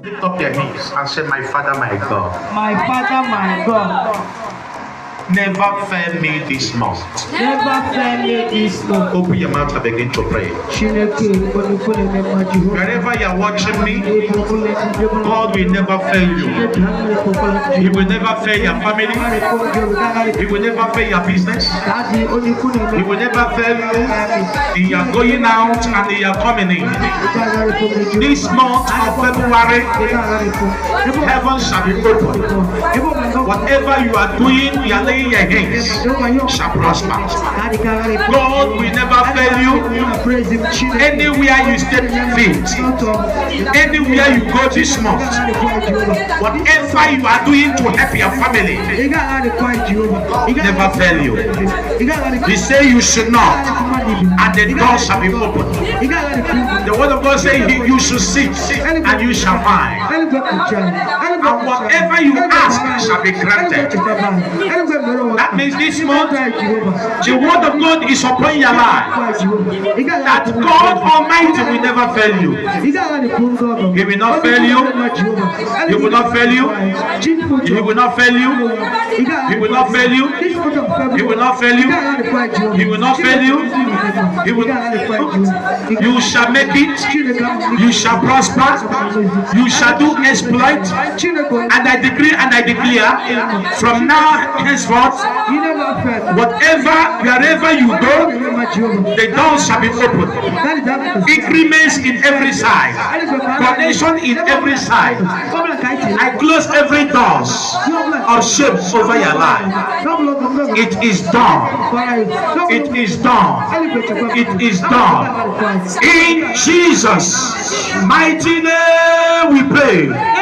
Lift up your hands and say, my Father, my God. My Father, my God, Never fail me this month. never fail me this month. Open your mouth and begin to pray. Wherever you are watching me, God will never fail you. He will never fail your family. He will never fail your business. He will never fail you in your going out and in your coming in. This month of February, heaven shall be open. Whatever you are doing, you are laying your hands shall prosper. God will never fail you. Anywhere you step feet, anywhere you go this month, whatever you are doing to help your family, never fail you. He say you should knock, and the door shall be open. The word of God says you should seek, and you shall find. And whatever you ask shall be granted. That means this month, the word of God is upon your life. That God Almighty will never fail you. He will not fail you. He will not fail you. He will not fail you. He will not fail you. He will not fail you. He will not fail you. He will. You shall make it. You shall prosper. You shall do exploit. And I decree and I declare from now henceforth, wherever you go, the doors shall be open. Increments in every side, connection in every side. I close every door of shame over your life. It is done. It is done. It is done. In Jesus' mighty name we pray.